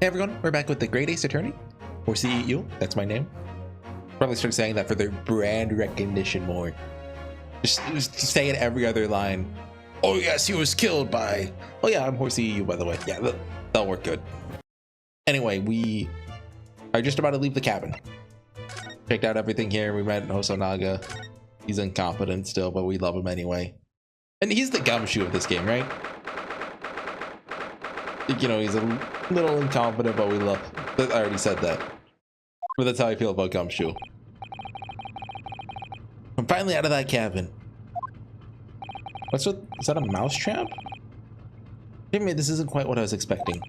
Hey everyone, we're back with the Great Ace Attorney, HorseyEatYou, that's my name. Probably start saying that for their brand recognition more. Just say it every other line. Oh yes, he was killed by... Oh yeah, I'm HorseyEatYou, by the way. Yeah, that'll work good. Anyway, we are just about to leave the cabin. Checked out everything here. We met Hosonaga. He's incompetent still, but we love him anyway. And he's the gumshoe of this game, right? You know, he's a little incompetent, but we love... I already said that. But that's how I feel about Gumshoe. I'm finally out of that cabin. What's with... Is that a mouse trap? Maybe this isn't quite what I was expecting.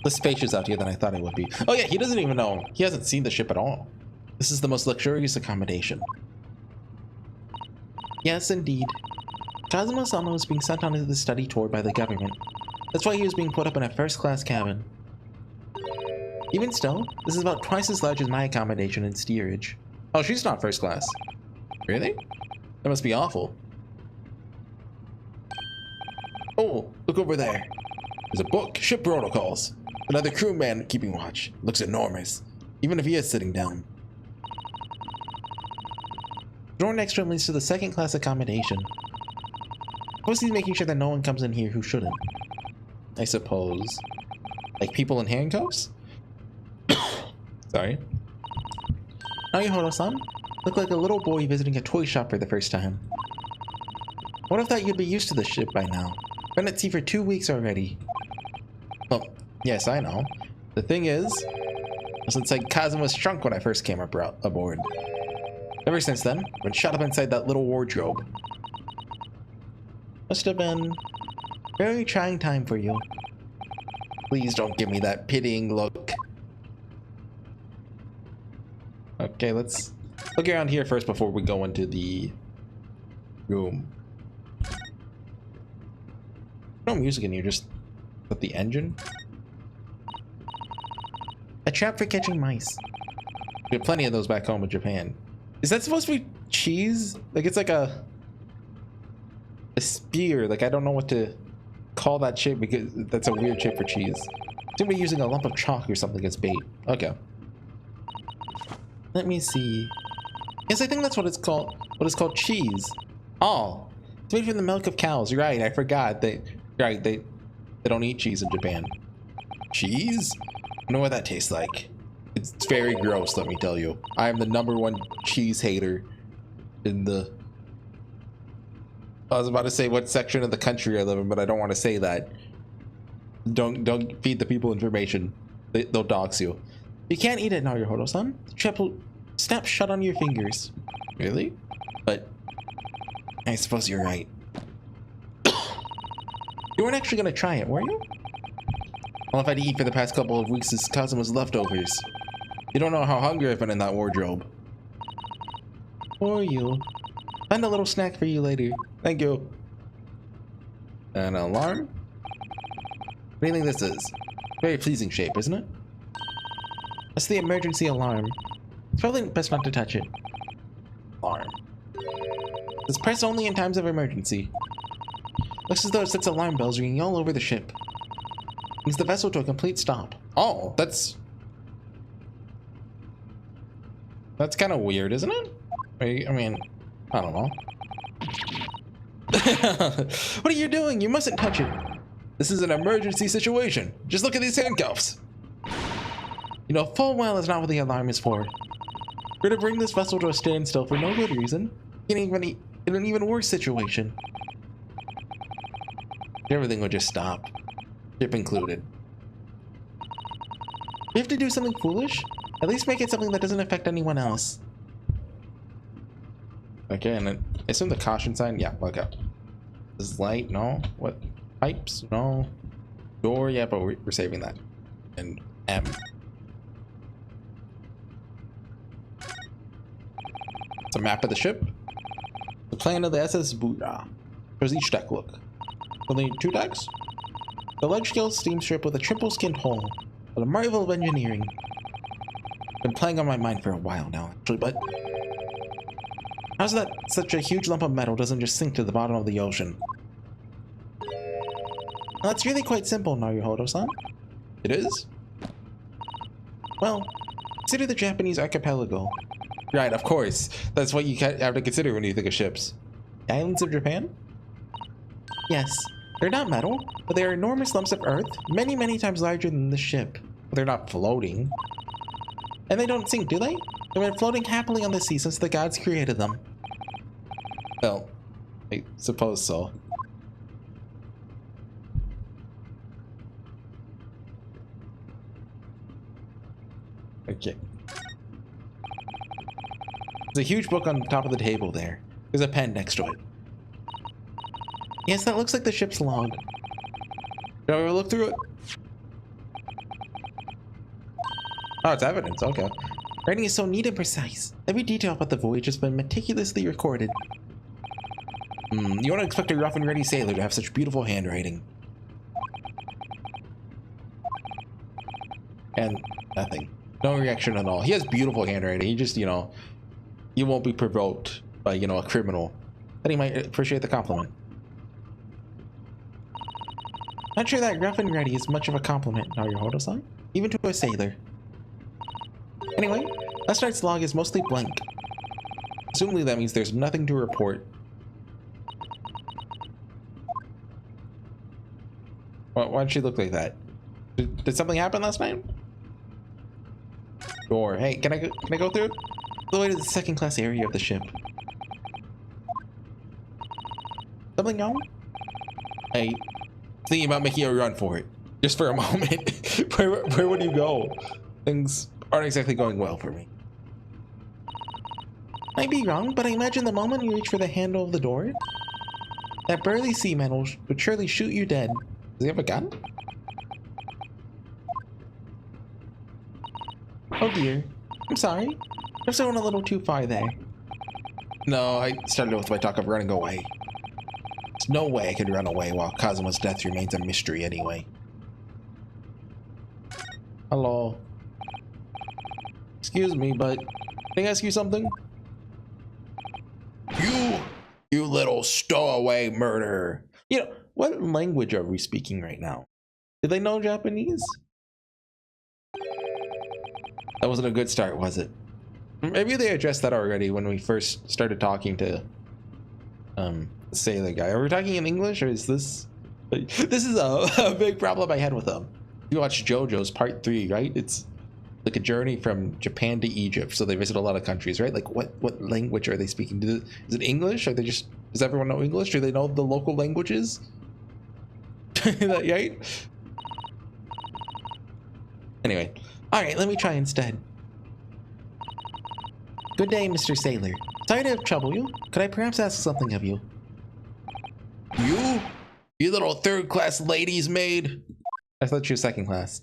Less spacious out here than I thought it would be. Oh yeah, he doesn't even know. He hasn't seen the ship at all. This is the most luxurious accommodation. Yes, indeed. Kazuma-sama was being sent on the study tour by the government. That's why he was being put up in a first-class cabin. Even still, this is about twice as large as my accommodation in steerage. Oh, she's not first class. Really? That must be awful. Oh, look over there. There's a book, Ship Protocols. Another crewman keeping watch. Looks enormous, even if he is sitting down. The door next to him leads to the second-class accommodation. Suppose he's making sure that no one comes in here who shouldn't. I suppose. Like people in handcuffs? Sorry. Naruhodo-san, look like a little boy visiting a toy shop for the first time. What if that you'd be used to the ship by now? Been at sea for 2 weeks already. Well, yes, I know. The thing is, since like Kazuma's shrunk when I first came aboard. Ever since then, I've been shut up inside that little wardrobe. Must have been a very trying time for you. Please don't give me that pitying look. Okay, let's look around here first before we go into the room. No music in here, just with the engine. A trap for catching mice. We have plenty of those back home in Japan. Is that supposed to be cheese? Like it's like a spear. Like I don't know what to call that shape because that's a weird shape for cheese. Seem to be using a lump of chalk or something as bait. Okay. Let me see. Yes, I think that's what it's called. What is called cheese. Oh, it's made from the milk of cows. You're right. I forgot. They don't eat cheese in Japan. Cheese? I know what that tastes like. It's very gross. Let me tell you. I am the #1 cheese hater in the. I was about to say what section of the country I live in, but I don't want to say that. Don't feed the people information. They'll dox you. You can't eat it now, Naruhodo-san. The trap will snap shut on your fingers. Really? But I suppose you're right. You weren't actually gonna try it, were you? All I've had to eat for the past couple of weeks is Kazuma's leftovers. You don't know how hungry I've been in that wardrobe. Or you. Find a little snack for you later. Thank you. An alarm? What do you think this is? Very pleasing shape, isn't it? That's the emergency alarm. It's probably best not to touch it. Alarm. It's pressed only in times of emergency. Looks as though it sets alarm bells ringing all over the ship. Brings the vessel to a complete stop. Oh, that's kind of weird, isn't it? I mean, I don't know. What are you doing? You mustn't touch it. This is an emergency situation. Just look at these handcuffs. You know full well it's not what the alarm is for. We're to bring this vessel to a standstill for no good reason. In an even worse situation. Everything would just stop. Ship included. We have to do something foolish? At least make it something that doesn't affect anyone else. Okay, and then I assume the caution sign? Yeah, okay. This is light? No. What? Pipes? No. Door? Yeah, but we're saving that. And M. It's a map of the ship. The plan of the SS Buddha. Shows each deck look. Only 2 decks? The large-scale steamship with a triple-skinned hull. But a marvel of engineering. Been playing on my mind for a while now, actually, but how's that such a huge lump of metal doesn't just sink to the bottom of the ocean? Well, that's really quite simple, Naruhodo-san. It is? Well, consider the Japanese archipelago. Right, of course. That's what you have to consider when you think of ships. The islands of Japan? Yes. They're not metal, but they are enormous lumps of earth, many, many times larger than the ship. But they're not floating. And they don't sink, do they? They've been floating happily on the sea since the gods created them. Well, I suppose so. Okay. There's a huge book on top of the table there. There's a pen next to it. Yes, that looks like the ship's log. Should I look through it? Oh, it's evidence. Okay. Writing is so neat and precise. Every detail about the voyage has been meticulously recorded. You wouldn't expect a rough and ready sailor to have such beautiful handwriting. And nothing. No reaction at all. He has beautiful handwriting. He just, you know, you won't be provoked by, you know, a criminal. Then he might appreciate the compliment. Not sure that rough and ready is much of a compliment, Naruhodo-san, even to a sailor. Anyway, last night's log is mostly blank. Presumably that means there's nothing to report. Why'd she look like that? Did something happen last night? Door. Hey, can I go through it? The way to the second class area of the ship. Something wrong? Hey, thinking about making a run for it. Just for a moment. where would you go? Things aren't exactly going well for me. Might be wrong, but I imagine the moment you reach for the handle of the door, that burly seaman would surely shoot you dead. Does he have a gun? Oh dear. I'm sorry. I've gone a little too far there. No, I started with my talk of running away. There's no way I could run away while Kazuma's death remains a mystery anyway. Hello. Excuse me, but can I ask you something? You little stowaway murderer. You know, what language are we speaking right now? Do they know Japanese? That wasn't a good start, was it? Maybe they addressed that already when we first started talking to the sailor guy. Are we talking in English, or is this... This is a big problem I had with them. You watch JoJo's Part 3, right? It's like a journey from Japan to Egypt, so they visit a lot of countries, right? Like what language are they speaking? Is it English? Are they just... Does everyone know English? Do they know the local languages? Right? Anyway. Alright, let me try instead. Good day, Mr. Sailor. Sorry to trouble you. Could I perhaps ask something of you? You little third-class lady's maid? I thought she was second class.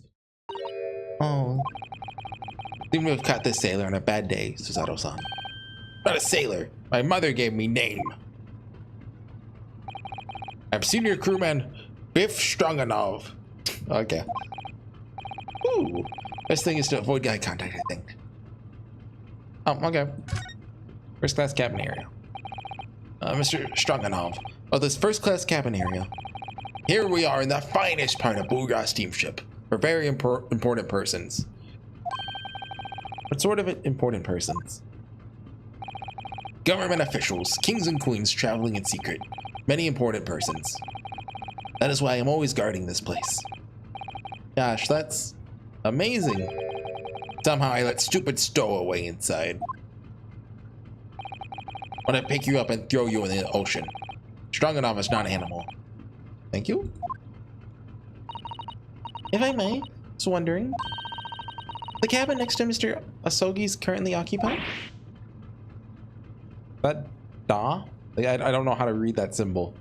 Oh. Seem to have caught this sailor on a bad day, Susato-san. Not a sailor. My mother gave me name. I'm senior crewman Biff Stroganoff. Okay. Ooh. Best thing is to avoid eye contact, I think. Oh, okay. First class cabin area. Mr. Stroganoff. Oh, this first class cabin area. Here we are in the finest part of Buga steamship for very important persons. What sort of important persons? Government officials, kings and queens traveling in secret. Many important persons. That is why I'm always guarding this place. Gosh, that's amazing. Somehow I let stupid stowaway inside. When I pick you up and throw you in the ocean. Stroganoff is not an animal. Thank you. If I may, I was wondering, the cabin next to Mr. Asogi's currently occupied? That da? Like, I don't know how to read that symbol.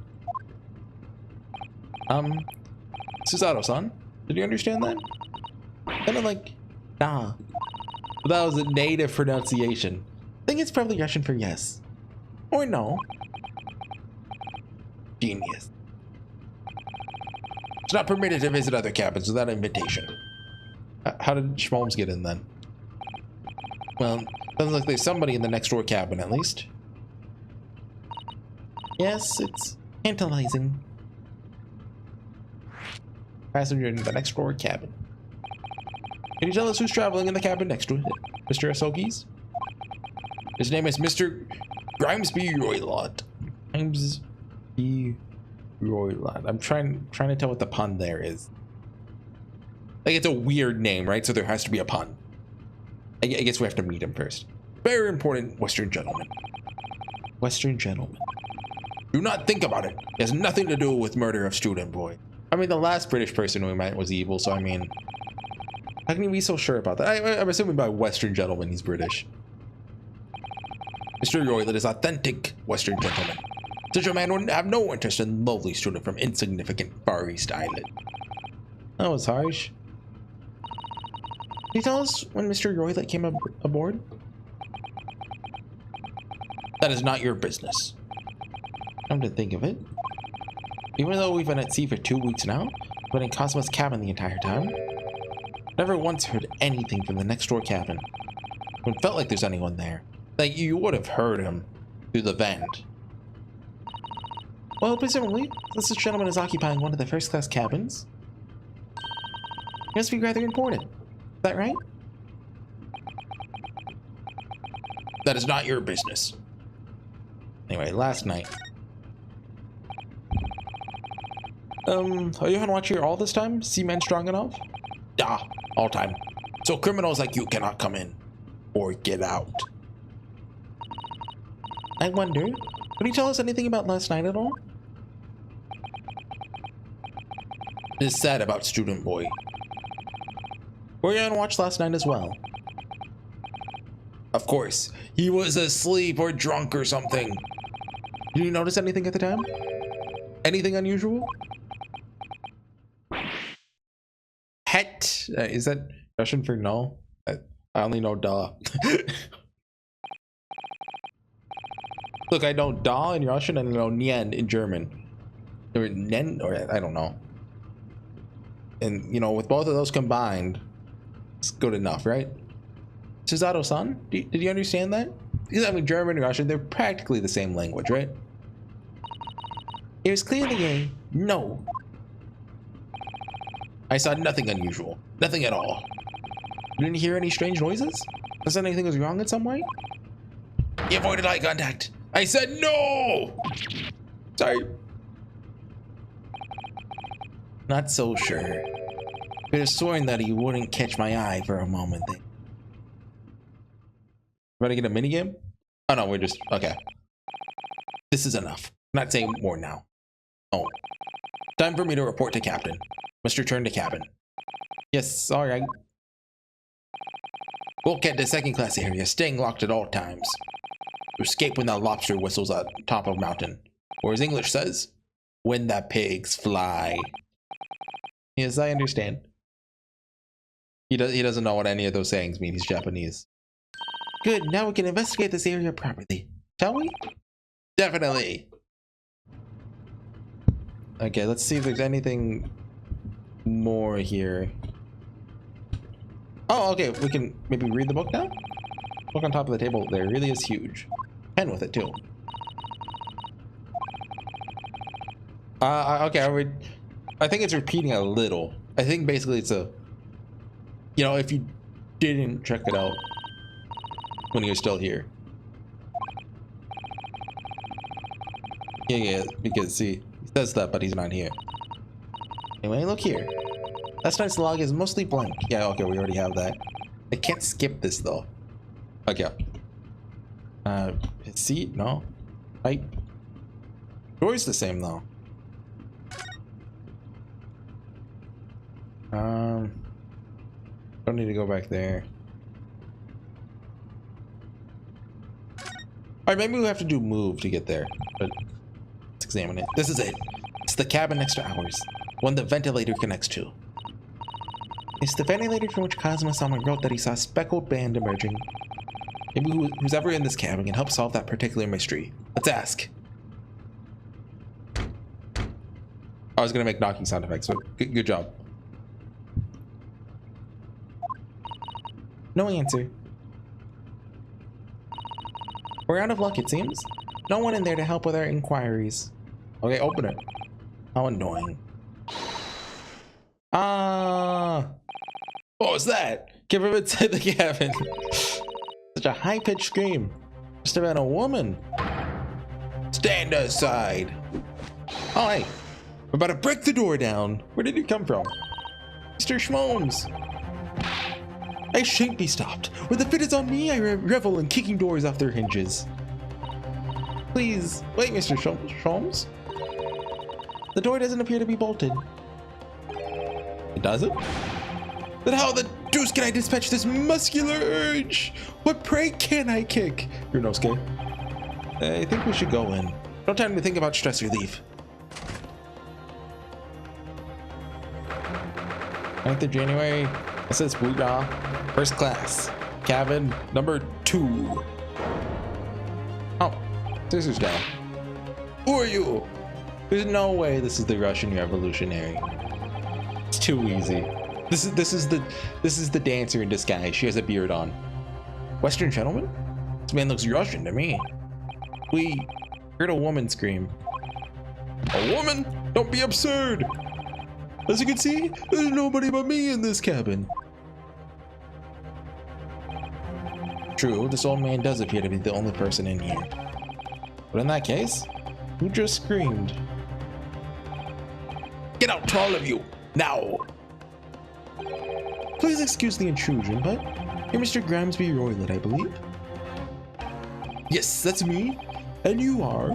Susato-san, did you understand that? Kind of like da. But that was a native pronunciation. I think it's probably Russian for yes. Or no. Genius. It's not permitted to visit other cabins without invitation. How did Schmolms get in then? Well, sounds like there's somebody in the next door cabin at least. Yes, it's tantalizing. Passenger in the next door cabin. Can you tell us who's traveling in the cabin next to it, Mr. Asogi's? His name is Mr. Grimesby Roylott. Grimesby Roylott. I'm trying to tell what the pun there is. Like, it's a weird name, right? So there has to be a pun. I guess we have to meet him first. Very important Western gentleman. Western gentleman. Do not think about it. It has nothing to do with murder of student boy. I mean, the last British person we met was evil, so I mean, how can you be so sure about that? I'm assuming by Western gentleman he's British. Mr. Roylott is authentic Western gentleman. Such a man would have no interest in lovely student from insignificant Far East Island. That was harsh. Can you tell us when Mr. Roylott came aboard? That is not your business. Come to think of it. Even though we've been at sea for 2 weeks now, been in Cosmo's cabin the entire time, never once heard anything from the next door cabin. It felt like there's anyone there. Like, you would have heard him through the vent. Well, presumably, since this gentleman is occupying one of the first-class cabins, it must be rather important. Is that right? That is not your business. Anyway, last night. Are you on watch here all this time? Seaman strong enough? Ah, all time. So criminals like you cannot come in. Or get out. I wonder, could you tell us anything about last night at all? It is sad about student boy. Were you on watch last night as well? Of course. He was asleep or drunk or something. Did you notice anything at the time? Anything unusual? Het. Is that Russian for no? I only know da. Look, I know da in Russian and I know nien in German. Or nen, or I don't know. And, you know, with both of those combined, it's good enough, right? Suzato-san, did you understand that? Because, I mean, German and Russian, they're practically the same language, right? It was clearly a no. I saw nothing unusual. Nothing at all. You didn't hear any strange noises? Was anything was wrong in some way? He avoided eye contact. I said no! Sorry. Not so sure. Could have sworn that he wouldn't catch my eye for a moment. Ready to get a minigame? Oh no, we're just... okay. This is enough. I'm not saying more now. Oh. Time for me to report to Captain. Must return to cabin. Yes, alright. Bulkhead to second class area, staying locked at all times. To escape when that lobster whistles at top of mountain. Or as English says, when the pigs fly. Yes, I understand. He doesn't know what any of those sayings mean. He's Japanese. Good, now we can investigate this area properly. Shall we? Definitely. Okay, let's see if there's anything more here. Oh, okay, we can maybe read the book now? Book on top of the table there really is huge. Pen with it too. Okay, I think it's repeating a little. I think basically it's a, you know, if you didn't check it out when you're still here. Yeah, because see, he says that, but he's not here. Anyway, look here. Last night's log is mostly blank. Yeah, okay, we already have that. I can't skip this though. Okay. His seat? No. Height? Door's the same though. Don't need to go back there. Alright, maybe we have to do move to get there, but let's examine it. This is it. It's the cabin next to ours. One the ventilator connects to. It's the ventilator from which Kazuma-sama wrote that he saw a speckled band emerging. Maybe who's ever in this cabin can help solve that particular mystery. Let's ask. I was gonna make knocking sound effects, so good job. No answer. We're out of luck, it seems. No one in there to help with our inquiries. Okay, open it. How annoying. Ah! Oh, What was that? Came from inside the cabin. Such a high-pitched scream. Must have been a woman. Stand aside. Oh, hey. We're about to break the door down. Where did you come from? Mr. Schmomes. I shan't be stopped. When the fit is on me, I revel in kicking doors off their hinges. Please, wait, Mr. Schmomes. The door doesn't appear to be bolted. It doesn't? Then how the deuce can I dispatch this muscular urge? What prank can I kick? Runosuke. I think we should go in. No time to think about stress relief. 9th of January. This is Booyah. First class. Cabin number 2. Oh, scissors down. Who are you? There's no way this is the Russian revolutionary. It's too easy. This is the dancer in disguise. She has a beard on. Western gentleman? This man looks Russian to me. We heard a woman scream. A woman? Don't be absurd! As you can see, there's nobody but me in this cabin. True, this old man does appear to be the only person in here. But in that case, who just screamed? Get out, to all of you, now! Please excuse the intrusion, but you're Mr. Grimsby Roylet, I believe. Yes, that's me. And you are?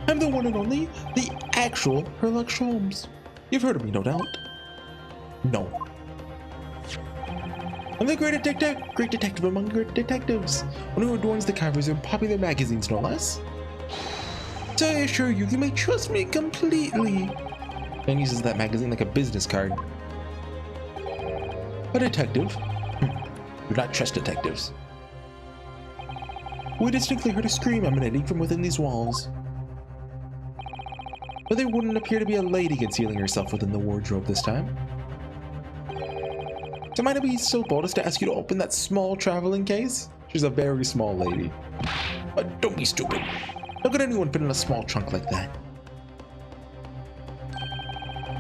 I'm the one and only, the actual Sherlock Holmes. You've heard of me, no doubt. No. I'm the great detective among great detectives, one who adorns the covers of popular magazines, no less. So I assure you, you may trust me completely. And uses that magazine like a business card. A detective? Do not trust detectives. We distinctly heard a scream emanating from within these walls. But there wouldn't appear to be a lady concealing herself within the wardrobe this time. So might I be so bold as to ask you to open that small traveling case? She's a very small lady. But don't be stupid. How could anyone fit in a small trunk like that?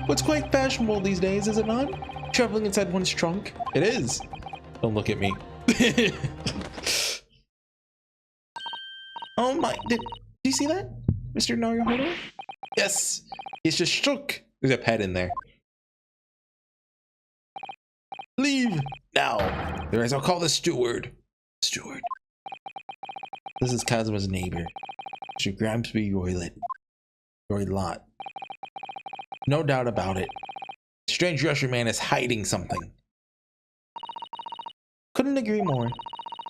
What's quite fashionable these days, is it not? Traveling inside one's trunk? It is. Don't look at me. Oh my, did you see that? Mr. Naruhodo? Yes, he's just shook. There's a pet in there. Leave now. Otherwise I'll call the steward. Steward. This is Kazuma's neighbor. Mr. Grimsby Roylet. Roylot. No doubt about it. Strange Russian man is hiding something. Couldn't agree more.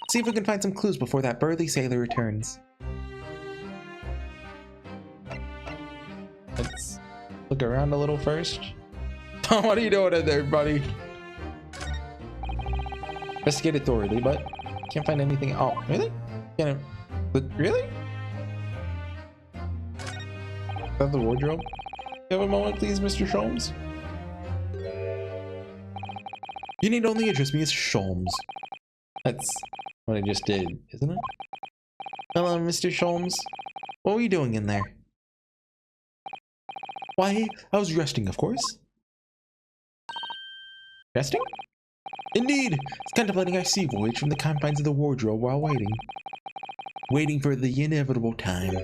See if we can find some clues before that burly sailor returns. Let's look around a little first. What are you doing in there, buddy? Investigate it thoroughly, but can't find anything. Oh, really? Can't. Really? Is that the wardrobe? You have a moment, please, Mr. Sholmes? You need only address me as Sholmes. That's what I just did, isn't it? Hello, Mr. Sholmes. What were you doing in there? Why, I was resting, of course. Resting? Indeed! It's contemplating our sea voyage from the confines of the wardrobe while waiting. Waiting for the inevitable time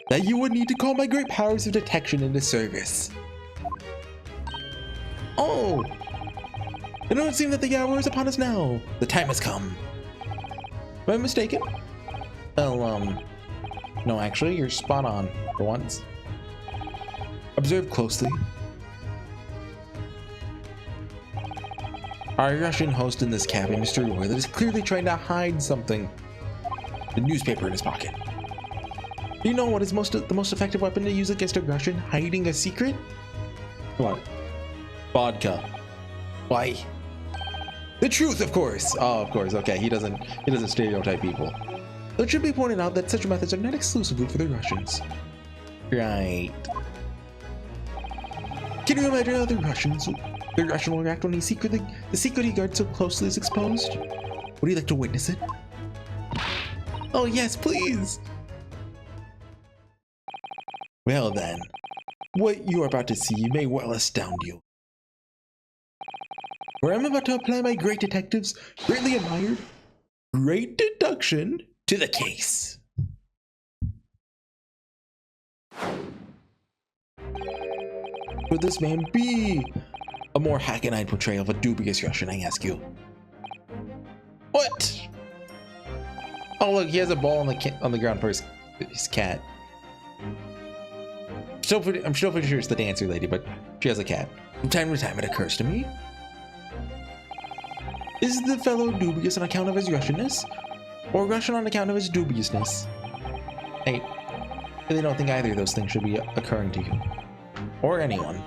that you would need to call my great powers of detection into service. Oh! It don't seem that the hour is upon us now. The time has come. Am I mistaken? Well, no, actually, you're spot on for once. Observe closely. Our Russian host in this cabin, Mr. Roylet, is clearly trying to hide something. The newspaper in his pocket. Do you know what is the most effective weapon to use against a Russian hiding a secret? What? Vodka. Why? The truth, of course. Oh, of course. Okay, he doesn't stereotype people. Though it should be pointed out that such methods are not exclusively for the Russians. Right. Can you imagine how the Russian will react when the secret he guards so closely is exposed? Would you like to witness it? Oh yes, please! Well then, what you are about to see may well astound you. where I'm about to apply my great detective's greatly admired great deduction to the case. Could this man be a more hackneyed portrayal of a dubious Russian, I ask you? What? Oh look, he has a ball on the ground for his cat. I'm still pretty sure it's the dancer lady, but she has a cat. From time to time it occurs to me. Is the fellow dubious on account of his Russianness? Or Russian on account of his dubiousness? Hey, I really don't think either of those things should be occurring to you. Or anyone.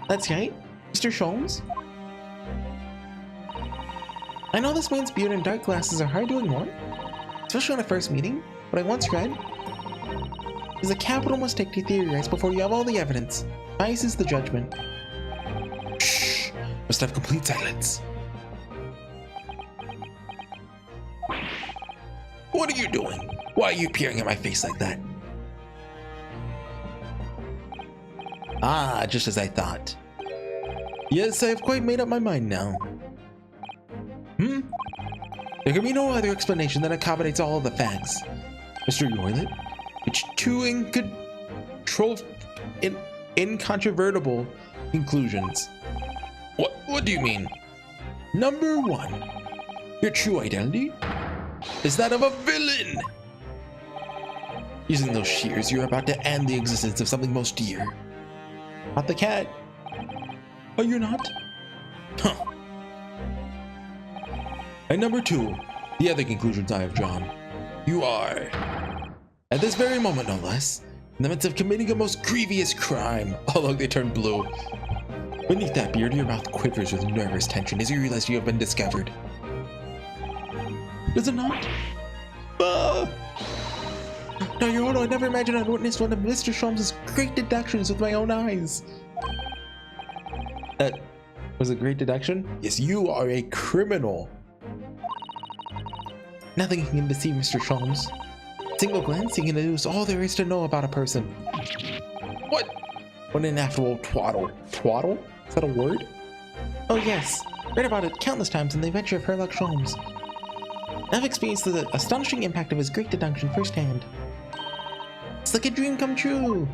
That's right, Mr. Sholmes. I know this man's beard and dark glasses are hard to ignore, especially on a first meeting, but I once read, it is a capital mistake to theorize before you have all the evidence. Bias is the judgment. Shh! Must have complete silence. What are you doing? Why are you peering at my face like that? Ah, just as I thought. Yes, I have quite made up my mind now. There can be no other explanation that accommodates all of the facts. Mr. Roylott, it's two incontrovertible conclusions. What do you mean? Number one, your true identity is that of a villain. Using those shears, you're about to end the existence of something most dear. Not the cat. Oh, you're not? Huh. And number two, the other conclusions I have drawn. You are, at this very moment no less, in the midst of committing a most grievous crime. Oh look, they turn blue. Beneath that beard, your mouth quivers with nervous tension as you realize you have been discovered. Does it not? Now, Your Honor, I never imagined I'd witnessed one of Mr. Sholmes' great deductions with my own eyes. That was a great deduction? Yes, you are a criminal. Nothing can deceive Mr. Sholmes. Single glance, he can deduce all there is to know about a person. What? What an ineffable twaddle. Twaddle? Is that a word? Oh yes, read about it countless times in the adventure of Sherlock Sholmes. I've experienced the astonishing impact of his great deduction firsthand. It's like a dream come true.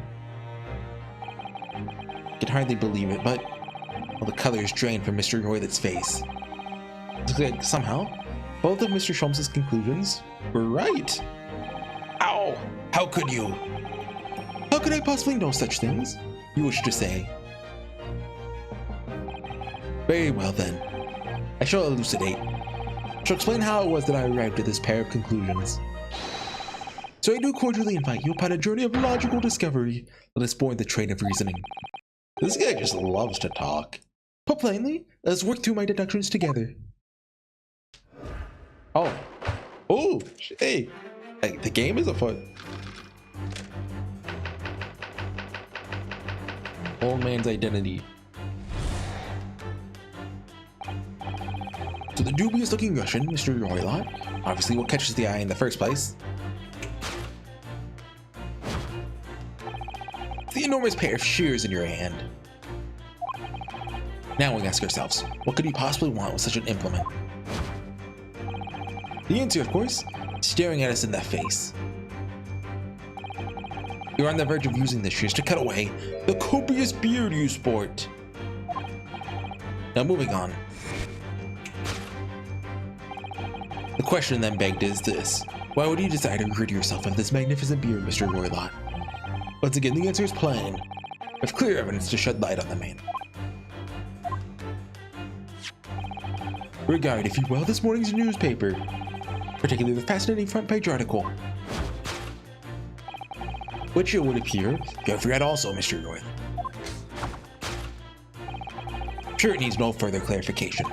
I can hardly believe it, but all the colors drained from Mr. Roylott's face. Looks like somehow, both of Mr. Sholmes' conclusions were right. Ow! How could you? How could I possibly know such things? You wish to say. Very well then. I shall elucidate. I shall explain how it was that I arrived at this pair of conclusions. So I do cordially invite you upon a journey of logical discovery that has borne the train of reasoning. This guy just loves to talk. Put plainly, let's work through my deductions together. Oh. Oh, hey. The game is afoot. Old man's identity. So the dubious looking Russian, Mr. Roylott, obviously what catches the eye in the first place. The enormous pair of shears in your hand. Now we ask ourselves, what could he possibly want with such an implement? The answer, of course, staring at us in the face. You're on the verge of using the shears to cut away the copious beard you sport. Now moving on. The question then begged is this: why would you decide to rid yourself of this magnificent beard, Mr. Roylott? Once again, the answer is plain. We have clear evidence to shed light on the man. Regard, if you will, this morning's newspaper, particularly the fascinating front page article, which it would appear you have read also, Mr. Roylott. Sure, it needs no further clarification.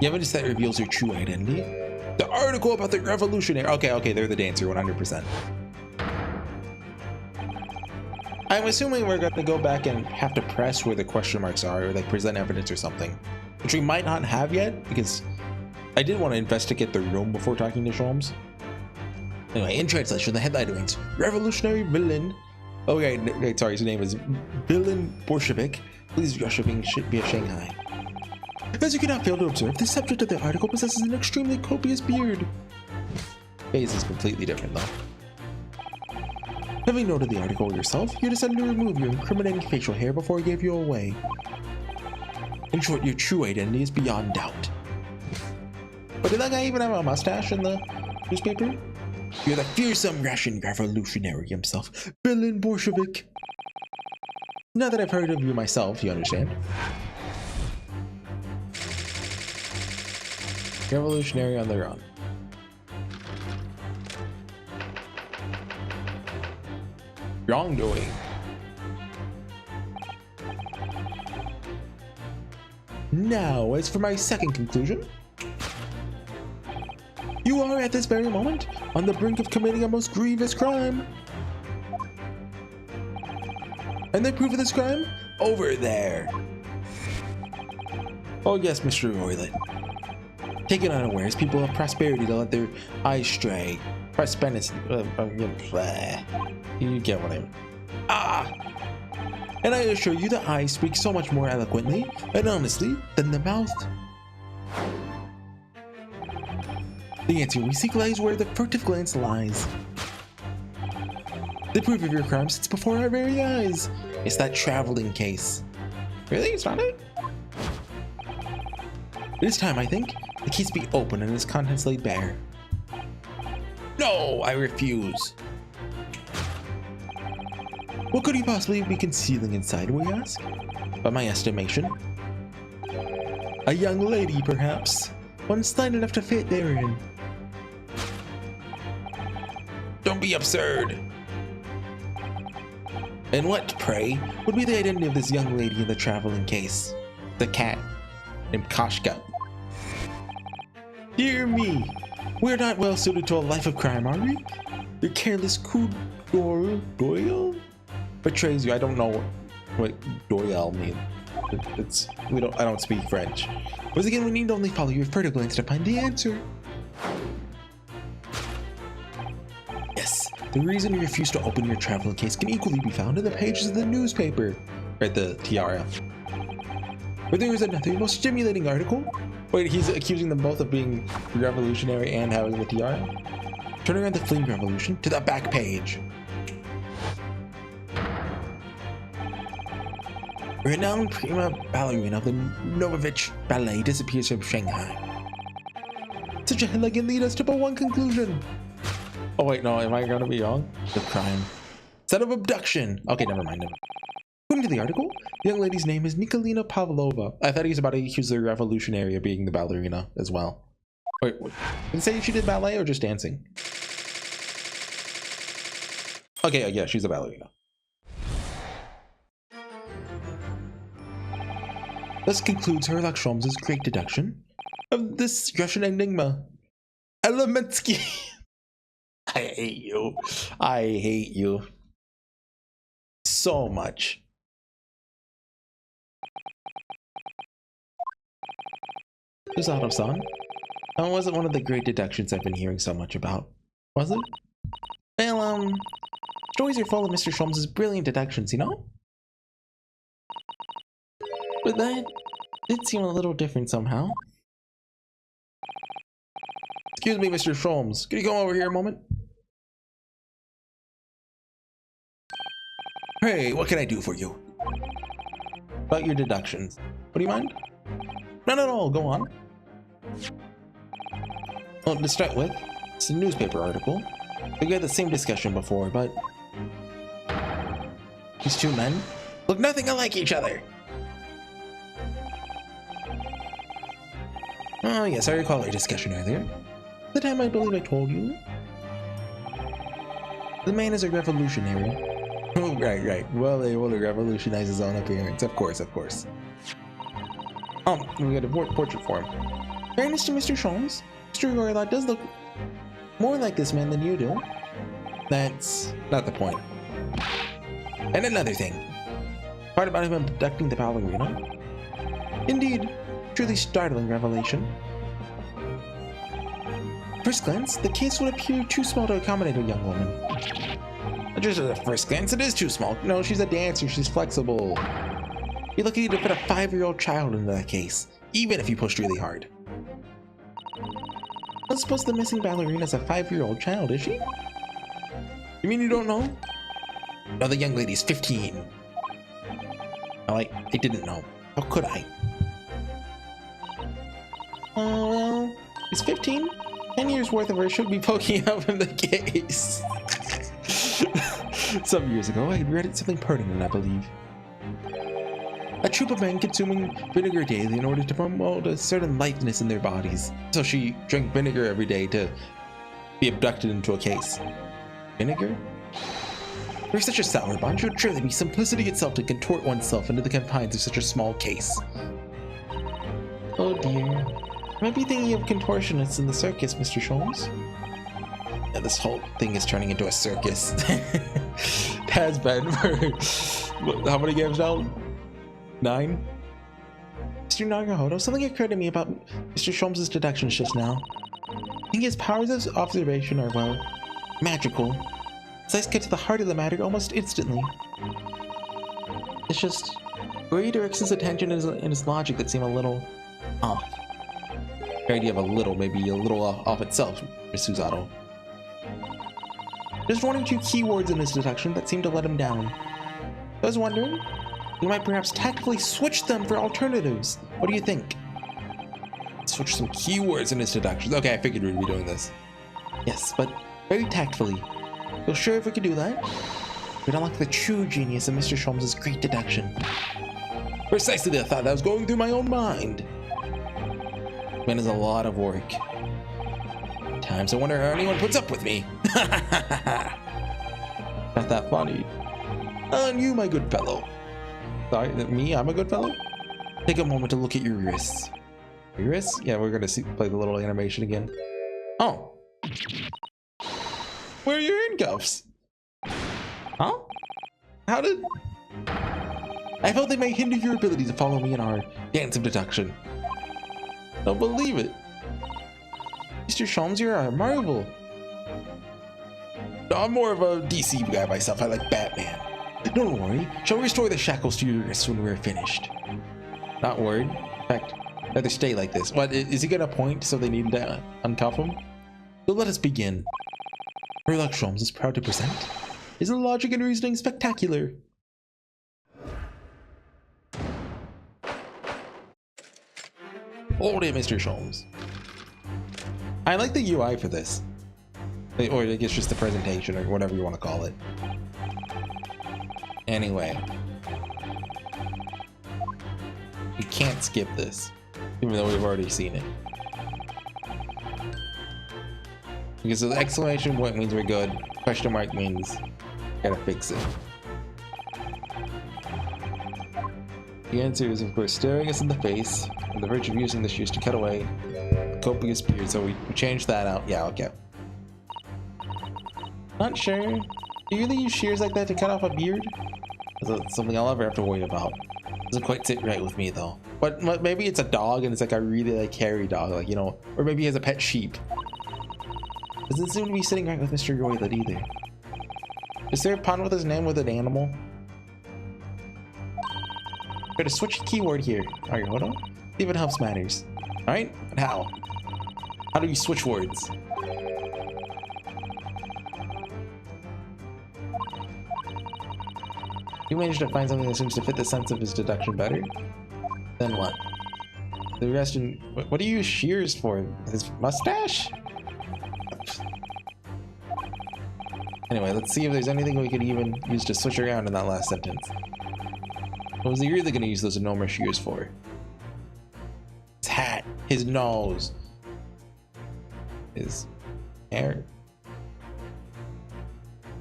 The evidence that reveals your true identity? The article about the revolutionary. Okay, they're the dancer, 100%. I'm assuming we're going to go back and have to press where the question marks are, or like present evidence or something, which we might not have yet, because I did want to investigate the room before talking to Sholmes. Anyway, in translation, the headline reads, Revolutionary villain. Okay, sorry, his name is Villain Bolshevik Please rush should be a Shanghai. As you cannot fail to observe, the subject of the article possesses an extremely copious beard. Face is completely different though. Having noted the article yourself, you decided to remove your incriminating facial hair before I gave you away. In short, your true identity is beyond doubt. But did that guy even have a mustache in the newspaper? You're the fearsome Russian revolutionary himself, Berlin Bolshevik. Now that I've heard of you myself, you understand. Revolutionary on the run. Wrongdoing. Now, as for my second conclusion, you are at this very moment on the brink of committing a most grievous crime. And the proof of this crime? Over there. Oh yes, Mr. Roylet. Taken unawares, people have prosperity to let their eyes stray. Prosperity. You get what I mean. Ah! And I assure you the eyes speak so much more eloquently and honestly than the mouth. The answer we seek lies where the furtive glance lies. The proof of your crime sits before our very eyes. It's that traveling case. Really? It's not it? It is time, I think, the case be opened and its contents laid bare. No, I refuse. What could he possibly be concealing inside, we ask? By my estimation, a young lady, perhaps, one slight enough to fit therein. Don't be absurd. And what, pray, would be the identity of this young lady in the traveling case? The cat, named Koshka. Dear me, we're not well suited to a life of crime, are we? Your careless coup Doyle betrays you. I don't know what Doyle means. I don't speak French. Once again, we need only follow your furtive glance to find the answer. Yes, the reason you refuse to open your traveling case can equally be found in the pages of the newspaper, right? The tiara. But there is another most stimulating article. Wait, he's accusing them both of being revolutionary and having the tiara? Turn around the fleeing revolution to the back page. Renowned prima ballerina of the Novovich Ballet disappears from Shanghai. Such a elegant lead us to but one conclusion. Oh wait, no, am I gonna be wrong? The crime. Set of abduction. Okay, never mind. According to the article, the young lady's name is Nikolina Pavlova. I thought he was about to accuse the revolutionary of being the ballerina as well. Wait, did it say she did ballet or just dancing? Okay, yeah, she's a ballerina. Thus concludes Sherlock Holmes' great deduction of this Russian enigma. Elemensky. I hate you. I hate you. So much. Susato-san, that wasn't one of the great deductions I've been hearing so much about, was it? Well, stories are full of Mr. Sholmes' brilliant deductions, you know? But that did seem a little different somehow. Excuse me, Mr. Sholmes. Could you come over here a moment? Hey, what can I do for you? About your deductions. What do you mind? Not at all, go on. Well, to start with, it's a newspaper article. We had the same discussion before, but these two men look nothing alike each other. Oh yes, I recall our discussion earlier. The time I believe I told you. The man is a revolutionary. Oh, right. Well able to revolutionize his own appearance. Of course. Oh, we got a portrait for him. Fairness to Mr. Sholmes, Mr. Roylott does look more like this man than you do. That's not the point. And another thing. Part about him abducting the ballerina. Indeed, truly startling revelation. First glance, the case would appear too small to accommodate a young woman. Just at a first glance, it is too small. No, she's a dancer. She's flexible. You're lucky to fit a 5-year-old child into that case, even if you pushed really hard. I don't suppose the missing ballerina's a 5-year-old child, is she? You mean you don't know? No, the young lady's 15. I didn't know. How could I? Well, he's 15. 10 years worth of her should be poking out from the case. Some years ago, I had read something pertinent, I believe. A troop of men consuming vinegar daily in order to promote a certain lightness in their bodies. So she drank vinegar every day to be abducted into a case. Vinegar? For such a sour bond, it should surely be simplicity itself to contort oneself into the confines of such a small case. Oh dear. I might be thinking of contortionists in the circus, Mr. Sholmes. Yeah, this whole thing is turning into a circus. Has been for how many games now? 9? Mr. Nagahodo, something occurred to me about Mr. Sholmes' deductions just now. I think his powers of observation are, well, magical. His eyes get to the heart of the matter almost instantly. It's just where he directs his attention and his logic that seem a little off. The idea of a little, maybe a little off itself, Miss Susato. Just one or two keywords in his deduction that seemed to let him down. I was wondering, you might perhaps tactfully switch them for alternatives. What do you think? Switch some keywords in his deductions. Okay, I figured we'd be doing this. Yes, but very tactfully. Feel sure if we could do that? We'd unlock the true genius of Mr. Sholmes' great deduction. Precisely the thought that was going through my own mind. Man is a lot of work. Times I wonder how anyone puts up with me. Not that funny. And you, my good fellow. Sorry, me? I'm a good fellow? Take a moment to look at your wrists. Your wrists? Yeah, we're gonna play the little animation again. Oh. Where are your handcuffs? Huh? How did... I felt they may hinder your ability to follow me in our dance of deduction. Don't believe it. Mr. Sholmes, you're a marvel. I'm more of a DC guy myself. I like Batman. Don't worry. Shall we restore the shackles to your wrists when we're finished? Not worried. In fact, I'd rather stay like this. What, is he gonna point so they need to uncuff him? So let us begin. Sherlock Sholmes is proud to present. His logic and reasoning spectacular. Hold it, Mr. Sholmes. I like the UI for this. Or I guess just the presentation or whatever you want to call it. Anyway. We can't skip this. Even though we've already seen it. Because the exclamation point means we're good. Question mark means gotta fix it. The answer is, of course, staring us in the face, on the verge of using the shears to cut away the copious beard, so we changed that out. Yeah, okay. Not sure. Do you really use shears like that to cut off a beard? That's something I'll ever have to worry about. Doesn't quite sit right with me, though. But maybe it's a dog and it's like a really hairy dog, like, you know, or maybe he has a pet sheep. Doesn't seem to be sitting right with Mr. Roilet either. Is there a pun with his name with an animal? Try to switch a keyword here. Alright, hold on. See if it helps matters. Alright, but how? How do you switch words? You managed to find something that seems to fit the sense of his deduction better. Then what? The rest in... What do you use shears for? His mustache? Anyway, let's see if there's anything we could even use to switch around in that last sentence. What was he really going to use those enormous shears for? His hat, his nose, his hair.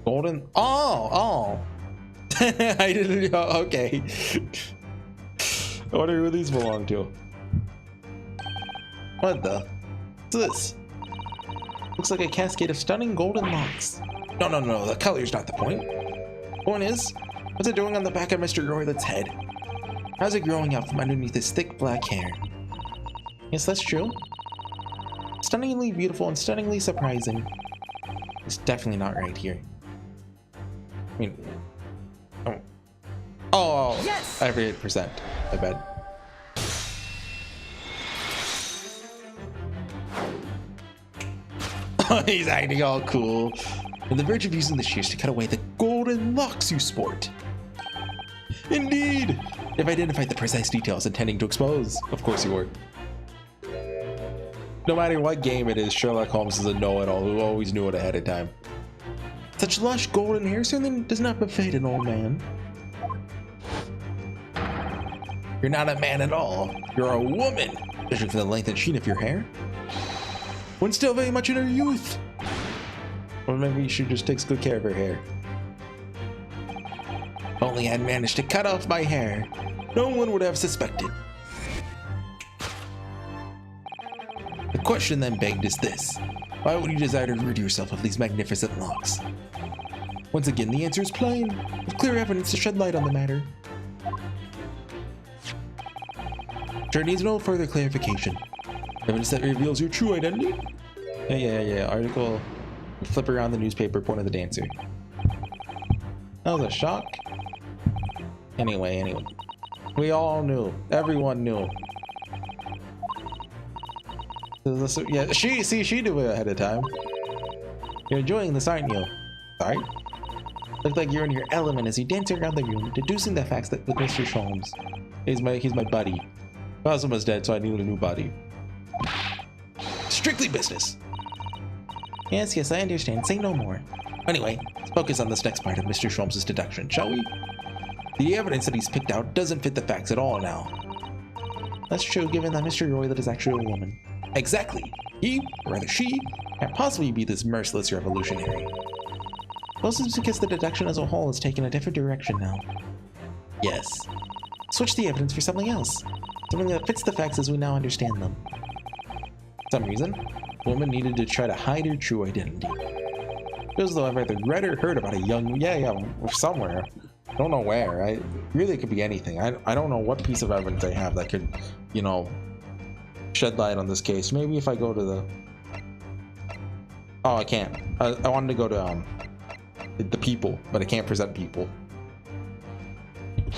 Golden. Oh! I didn't know. Okay. I wonder who these belong to. What the? What's this? Looks like a cascade of stunning golden locks. No, the color's not the point. Point is, what's it doing on the back of Mr. Roilet's head? How's it growing out from underneath his thick black hair? Yes, that's true. Stunningly beautiful and stunningly surprising. It's definitely not right here. I mean... Oh, yes! Every 8%. I bet. He's acting all cool. On the verge of using the shears to cut away the golden locks you sport. Indeed! I've identified the precise details intending to expose. Of course you were. No matter what game it is, Sherlock Holmes is a know-it-all who always knew it ahead of time. Such lush golden hair certainly does not befit an old man. You're not a man at all. You're a woman, judging from the length and sheen of your hair. When still very much in her youth. Or maybe she just takes good care of her hair. If only I'd managed to cut off my hair, no one would have suspected. The question then begged is this: why would you desire to rid yourself of these magnificent locks? Once again, the answer is plain, with clear evidence to shed light on the matter. Sure needs no further clarification. Evidence that reveals your true identity? Yeah. Article. Flip around the newspaper, point of the dancer. That was a shock. Anyway. We all knew. Everyone knew. Yeah, she knew it ahead of time. You're enjoying this, aren't you? Sorry? Look like you're in your element as you dance around the room, deducing the facts that with Mr. Sholmes. He's my buddy. Cosmo was dead, so I needed a new buddy. Strictly business. Yes, I understand. Say no more. Anyway, let's focus on this next part of Mr. Sholmes' deduction, shall we? The evidence that he's picked out doesn't fit the facts at all now. That's true, given that Mr. Roylott is actually a woman. Exactly. He, or rather she, can't possibly be this merciless revolutionary. Most is because the deduction as a whole has taken a different direction now. Yes. Switch the evidence for something else. Something that fits the facts as we now understand them. For some reason, the woman needed to try to hide her true identity. Feels as though I've either read or heard about a young... Yeah, somewhere. I don't know where. It really could be anything. I don't know what piece of evidence I have that could, you know, shed light on this case. Maybe if I go to the... Oh, I can't. I wanted to go to the people, but I can't present people.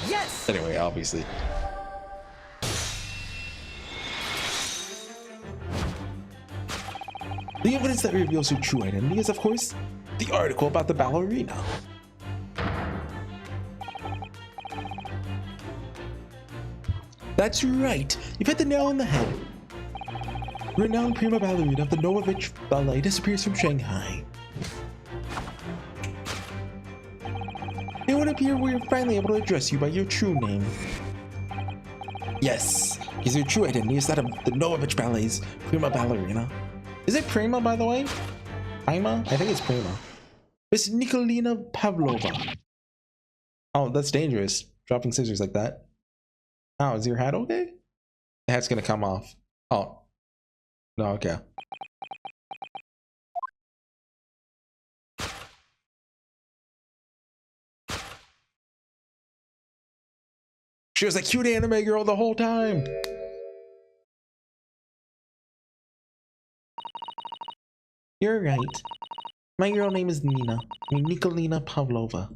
Yes! Anyway, obviously. The evidence that reveals her true identity is, of course, the article about the ballerina. That's right, you've hit the nail on the head. Renowned prima ballerina of the Novovich Ballet disappears from Shanghai. It would appear we are finally able to address you by your true name. Yes, because your true identity is that of the Novovich Ballet's prima ballerina. Is it Prima, by the way? Prima? I think it's Prima. Miss Nikolina Pavlova. Oh, that's dangerous. Dropping scissors like that. Oh, is your hat okay? The hat's gonna come off. Oh. No, okay. She was a cute anime girl the whole time. You're right. My girl name is Nina. Nikolina Pavlova.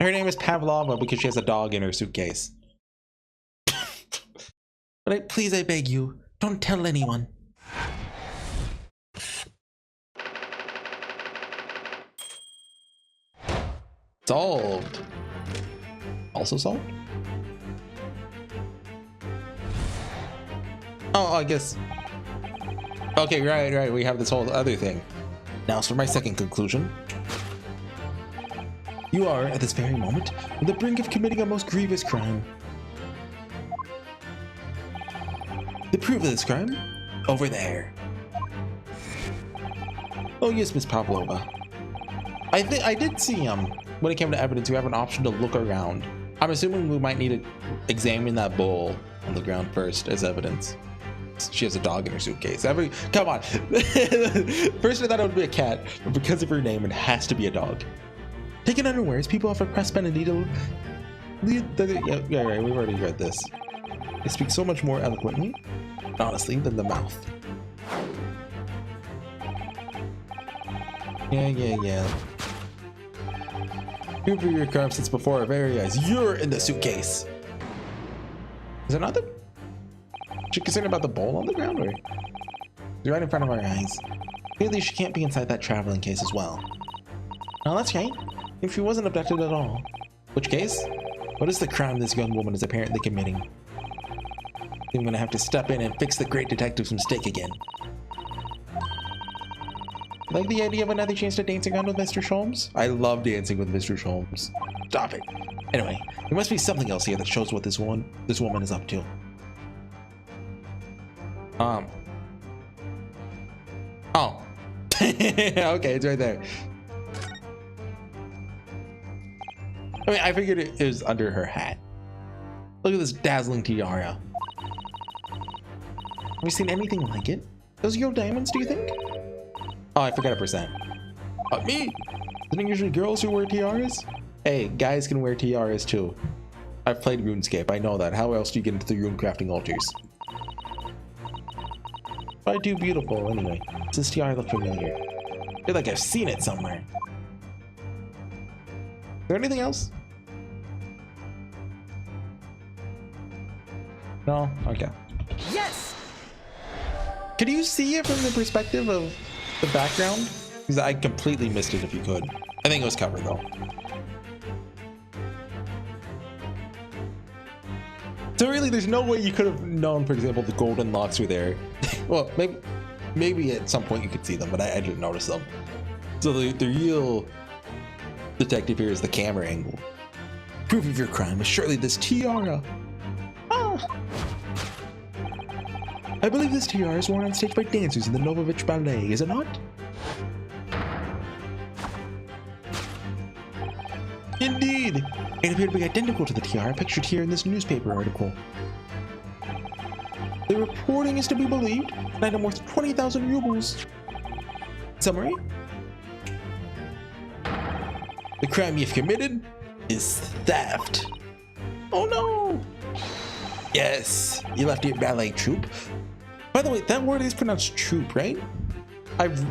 Her name is Pavlova because she has a dog in her suitcase. But please, I beg you, don't tell anyone. Solved. Also solved? Oh, I guess. Okay, right. We have this whole other thing. Now, as for my second conclusion. You are, at this very moment, on the brink of committing a most grievous crime. The proof of this crime? Over there. Oh yes, Miss Pavlova. I did see, when it came to evidence, you have an option to look around. I'm assuming we might need to examine that bowl on the ground first as evidence. She has a dog in her suitcase. Come on. First I thought it would be a cat, but because of her name, it has to be a dog. Taken unawares, people often press pen and needle. Yeah, right, we've already read this. They speak so much more eloquently, honestly, than the mouth. Yeah. Proof of your crime sits before our very eyes. You're in the suitcase. Is it not the... She concerned about the bowl on the ground, or... It's right in front of our eyes. Clearly she can't be inside that traveling case as well. Oh, that's right. If she wasn't abducted at all. Which case? What is the crime this young woman is apparently committing? I'm gonna have to step in and fix the great detective's mistake again. Like the idea of another chance to dance around with Mr. Sholmes? I love dancing with Mr. Sholmes. Stop it. Anyway, there must be something else here that shows what this woman is up to. Oh. Okay, it's right there. I mean, I figured it was under her hat. Look at this dazzling tiara. Have you seen anything like it? Those real diamonds, do you think? Oh, I forgot a percent. Me? Isn't it usually girls who wear tiaras? Hey, guys can wear tiaras too. I've played RuneScape, I know that. How else do you get into the rune crafting altars? Probably too beautiful, anyway. Does this tiara look familiar? I feel like I've seen it somewhere. Is there anything else? No? Okay. Yes! Could you see it from the perspective of the background? Because I completely missed it if you could. I think it was covered though. So really, there's no way you could have known, for example, the golden locks were there. Well, maybe at some point you could see them, but I didn't notice them. So the real detective here is the camera angle. Proof of your crime is surely this tiara. Ah. I believe this tiara is worn on stage by dancers in the Novovich Ballet, is it not? Indeed! It appeared to be identical to the tiara pictured here in this newspaper article. The reporting is to be believed, an item worth 20,000 rubles. Summary? The crime you've committed is theft. Oh no! Yes, you left your ballet troupe. By the way, that word is pronounced troupe, right? I've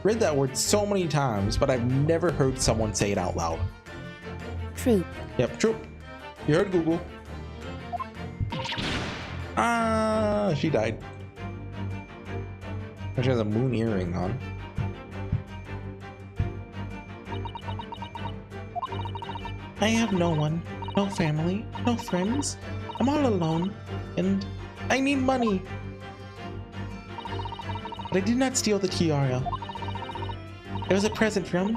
read that word so many times, but I've never heard someone say it out loud. Troupe. Yep, troupe. You heard Google. Ah, she died. She has a moon earring on. I have no one, no family, no friends. I'm all alone, and I need money. But I did not steal the tiara. It was a present from,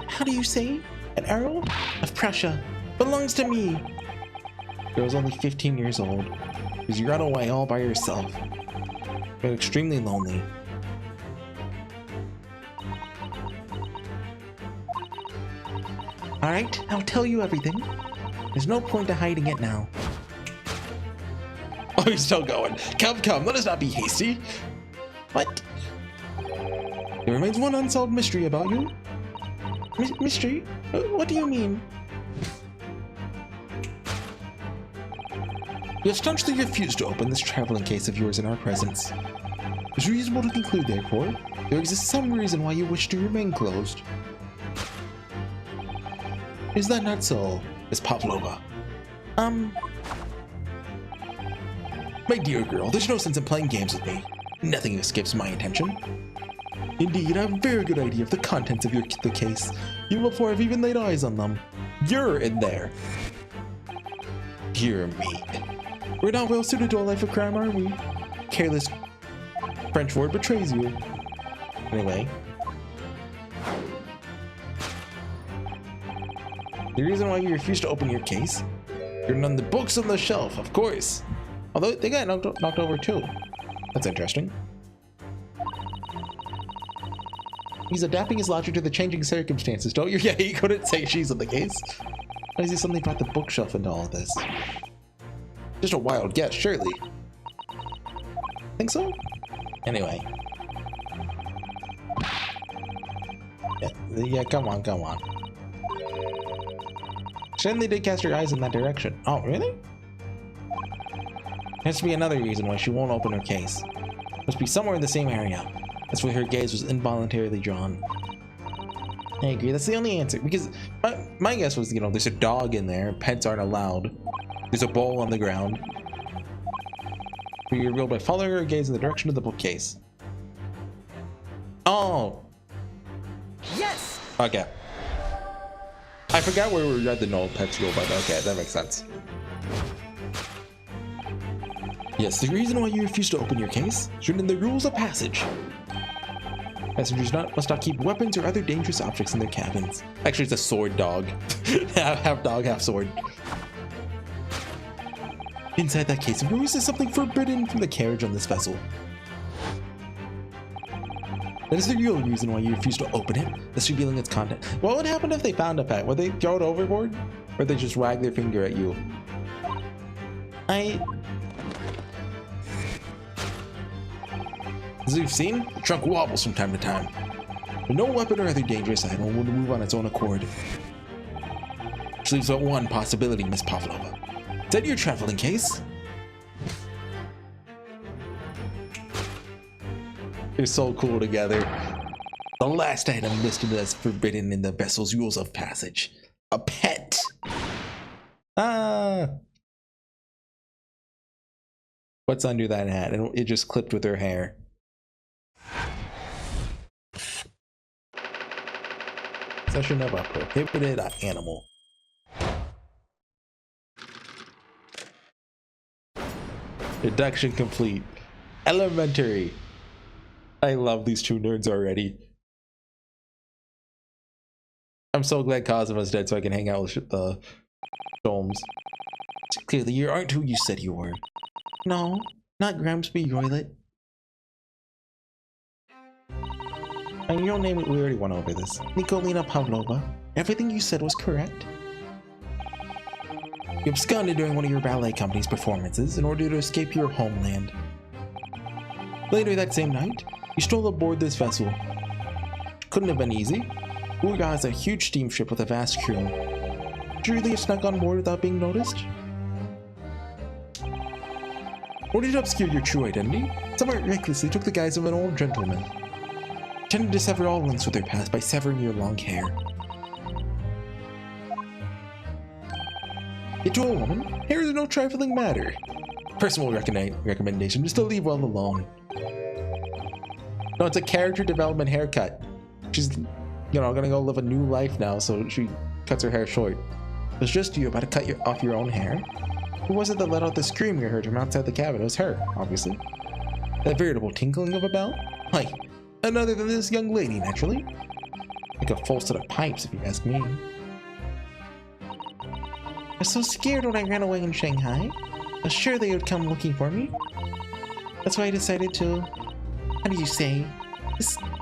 how do you say, an Earl of Prussia. Belongs to me. Girl was only 15 years old. Because you ran away all by yourself. You're extremely lonely. Alright, I'll tell you everything. There's no point to hiding it now. Oh, he's still going. Come, let us not be hasty. What? There remains one unsolved mystery about you. Mystery? What do you mean? You have staunchly refused to open this traveling case of yours in our presence. It's reasonable to conclude, therefore, there exists some reason why you wish to remain closed. Is that not so, Miss Pavlova? My dear girl, there's no sense in playing games with me. Nothing escapes my attention. Indeed, I have a very good idea of the contents of the case, even before I've even laid eyes on them. You're in there. Dear me. We're not well suited to a life of crime, are we? Careless French word betrays you. Anyway. The reason why you refused to open your case? You're none the books on the shelf, of course. Although they got knocked over too. That's interesting. He's adapting his logic to the changing circumstances, don't you? Yeah, he couldn't say she's in the case. Why is he suddenly brought the bookshelf into all of this? Just a wild guess, surely. Think so? Anyway. Yeah, come on. Certainly did cast her eyes in that direction. Oh, really? There has to be another reason why she won't open her case. Must be somewhere in the same area. That's where her gaze was involuntarily drawn. I agree, that's the only answer, because my guess was, you know, there's a dog in there. Pets aren't allowed. There's a bowl on the ground. You're revealed by following her gaze in the direction of the bookcase. Oh. Yes. Okay. I forgot where we read the no pets rule, but okay, that makes sense. Yes, the reason why you refuse to open your case is written in the rules of passage. Passengers must not keep weapons or other dangerous objects in their cabins. Actually, it's a sword dog. Half dog, half sword. Inside that case of rules is something forbidden from the carriage on this vessel. That is the real reason why you refuse to open it, thus revealing its content. What would happen if they found a pet? Would they throw it overboard? Or would they just wag their finger at you? As you've seen, the trunk wobbles from time to time. But no weapon or other dangerous item will move on its own accord. Which leaves but one possibility, Miss Pavlova. Is that your traveling case? They're so cool together. The last item listed as forbidden in the vessel's rules of passage. A pet. Ah. What's under that hat? And it just clipped with her hair. Possession of a prohibited animal. Deduction complete. Elementary. I love these two nerds already. I'm so glad Kazuma's dead so I can hang out with the Sholmes. Clearly, you aren't who you said you were. No, not Gramsby Roylet. And your name, we already went over this. Nikolina Pavlova. Everything you said was correct. You absconded during one of your ballet company's performances in order to escape your homeland. Later that same night, you strolled aboard this vessel. Couldn't have been easy. Uga has a huge steamship with a vast crew. Surely you snuck on board without being noticed? Or did you obscure your true identity? Somewhat recklessly took the guise of an old gentleman. Intended to sever all links with your past by severing your long hair. Yet to a woman, hair is no trifling matter. Personal recommendation is to leave well alone. No, it's a character development haircut. She's, you know, gonna go live a new life now, so she cuts her hair short. It was just you about to cut off your own hair? Who was it that let out the scream you heard from outside the cabin? It was her, obviously. That veritable tinkling of a bell? Why, none other than this young lady, naturally. Like a full set of pipes, if you ask me. I was so scared when I ran away in Shanghai. I was sure they would come looking for me. That's why I decided to, how do you say,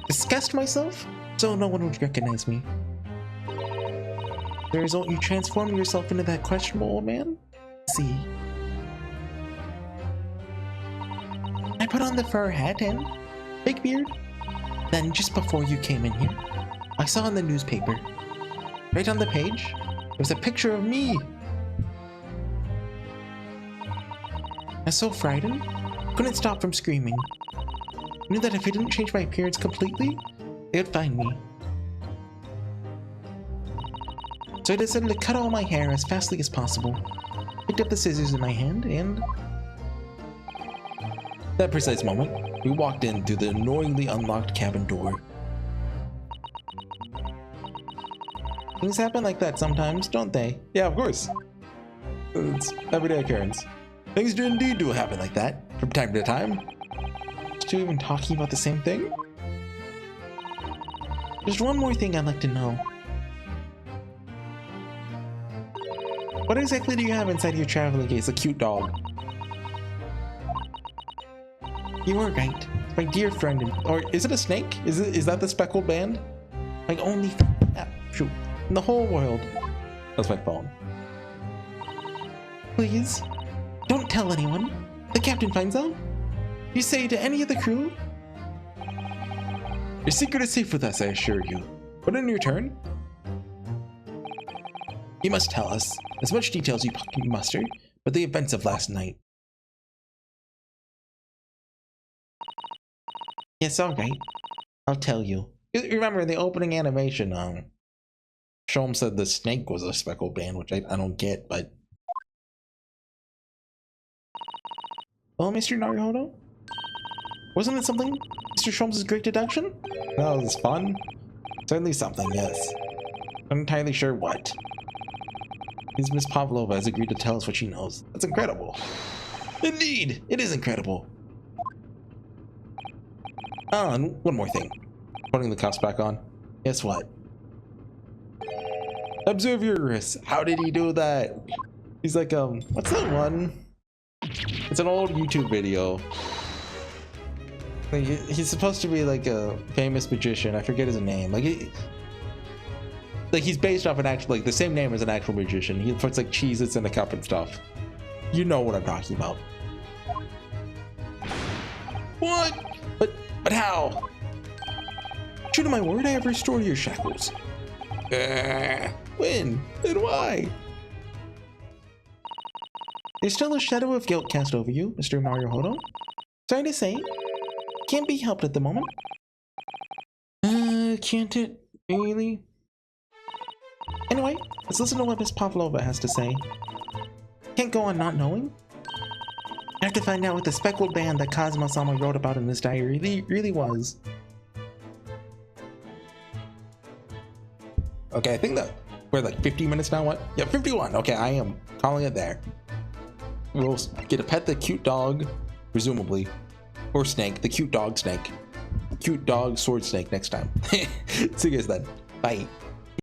disgust myself so no one would recognize me. The result, you transformed yourself into that questionable old man? See. I put on the fur hat and fake beard. Then just before you came in here, I saw in the newspaper, right on the page, there was a picture of me. I was so frightened, couldn't stop from screaming. I knew that if I didn't change my appearance completely, they would find me. So I decided to cut all my hair as fastly as possible. Picked up the scissors in my hand and... That precise moment, we walked in through the annoyingly unlocked cabin door. Things happen like that sometimes, don't they? Yeah, of course. It's everyday occurrence. Things do indeed happen like that, from time to time. Are you even talking about the same thing? There's one more thing I'd like to know. What exactly do you have inside your traveling case? A cute dog. You were right. My dear friend, or is it a snake? Is that the speckled band? My only shoot, in the whole world. That's my phone. Please, don't tell anyone. The captain finds out. You say to any of the crew. Your secret is safe with us, I assure you. But in return, you must tell us as much detail as you can muster about the events of last night. Yes, alright. I'll tell you. Remember the opening animation, Shom said the snake was a speckled band, which I don't get, but... Well, Mr. Naruhodo? Wasn't it something? Mr. Shom's great deduction? That was fun. Certainly something, yes. I'm entirely sure what. Miss Pavlova has agreed to tell us what she knows. That's incredible. Indeed! It is incredible. Oh, and one more thing. Putting the cuffs back on. Guess what? Observe your wrists. How did he do that? He's like, what's that one? It's an old YouTube video. Like, he's supposed to be like a famous magician. I forget his name. Like he's based off an actual, like the same name as an actual magician. He puts like Cheez-Its in a cup and stuff. You know what I'm talking about. What? But how? True to my word, I have restored your shackles. When? And why? There's still a shadow of guilt cast over you, Mr. Naruhodo. Sorry to say, can't be helped at the moment. Can't it? Really? Anyway, let's listen to what Miss Pavlova has to say. Can't go on not knowing. I have to find out what the speckled band that Kazuma-sama wrote about in this diary really was. Okay, I think that we're like 50 minutes now. What? Yeah, 51. Okay, I am calling it there. We'll get to pet the cute dog, presumably, or snake, the cute dog snake. Cute dog sword snake next time. See you guys then. Bye.